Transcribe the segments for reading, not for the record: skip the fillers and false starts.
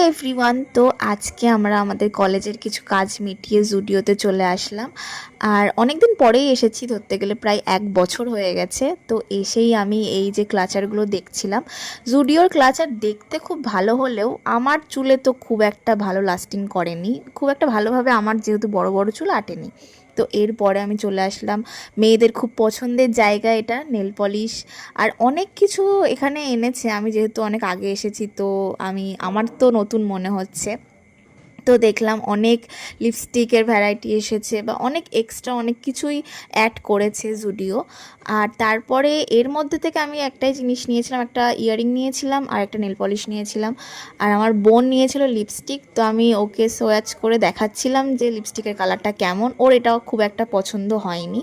Everyone, তো আজকে আমরা আমাদের কলেজের কিছু কাজ মিটিয়ে জুডিওতে চলে আসলাম। আর অনেক দিন পরেই এসেছি, ধরতে গেলে প্রায় 1 বছর হয়ে গেছে। তো এসেই আমি এই যে ক্লাচারগুলো দেখছিলাম। জুডিওর ক্লাচার দেখতে খুব ভালো হলেও আমার চুলে তো খুব একটা ভালো লাস্টিং করেনি, খুব একটা ভালোভাবে আমার যেহেতু বড় বড় চুল আটেনি। তো এরপরে আমি চলে আসলাম মেয়েদের খুব পছন্দের জায়গা, এটা নেল পলিশ আর অনেক কিছু এখানে এনেছে। আমি যেহেতু অনেক আগে এসেছি, তো আমার তো নতুন মনে হচ্ছে। তো দেখলাম অনেক লিপস্টিকের ভ্যারাইটি এসেছে বা অনেক এক্সট্রা অনেক কিছুই অ্যাড করেছে জুডিও। আর তারপরে এর মধ্যে থেকে আমি একটাই জিনিস নিয়েছিলাম, একটা ইয়াররিং নিয়েছিলাম আর একটা নেল পলিশ নিয়েছিলাম। আর আমার বোন নিয়েছিল লিপস্টিক, তো আমি ওকে সোয়াচ করে দেখাচ্ছিলাম যে লিপস্টিকের কালারটা কেমন। ওর এটাও খুব একটা পছন্দ হয়নি।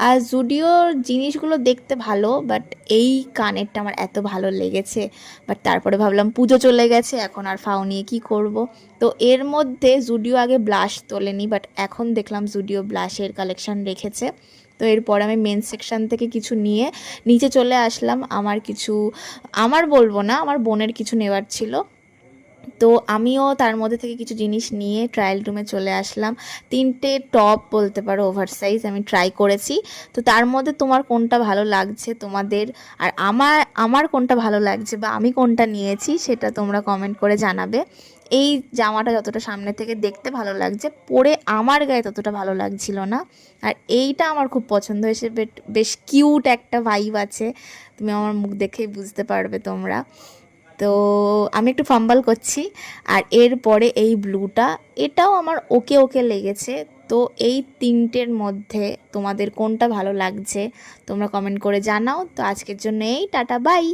আর জুডিওর জিনিসগুলো দেখতে ভালো, বাট এই কানেরটা আমার এত ভালো লেগেছে। বাট তারপরে ভাবলাম পুজো চলে গেছে, এখন আর ফাও নিয়ে কী করব। তো এর মধ্যে জুডিও আগে ব্লাশ তোলেনি, বাট এখন দেখলাম জুডিও ব্লাশের কালেকশান রেখেছে। তো এরপর আমি মেন সেকশান থেকে কিছু নিয়ে নিচে চলে আসলাম। আমার বলবো না, আমার বোনের কিছু নেওয়ার ছিল। তো আমিও তার মধ্যে থেকে কিছু জিনিস নিয়ে ট্রায়াল রুমে চলে আসলাম। 3টে টপ বলতে পারো ওভার সাইজ আমি ট্রাই করেছি। তো তার মধ্যে তোমার কোনটা ভালো লাগছে তোমাদের, আর আমার কোনটা ভালো লাগছে বা আমি কোনটা নিয়েছি সেটা তোমরা কমেন্ট করে জানাবে। এই জামাটা যতটা সামনে থেকে দেখতে ভালো লাগছে, পরে আমার গায়ে ততটা ভালো লাগছিল না। আর এইটা আমার খুব পছন্দ হয়েছে, বেশ কিউট একটা ভাইব আছে, তুমি আমার মুখ দেখেই বুঝতে পারবে তোমরা। তো আমি একটু ফাম্বাল করছি। আর এরপরে এই ব্লুটা, এটাও আমার ওকে ওকে লেগেছে। তো এই 3টের মধ্যে তোমাদের কোনটা ভালো লাগছে তোমরা কমেন্ট করে জানাও। তো আজকের জন্য এই টাটা, বাই।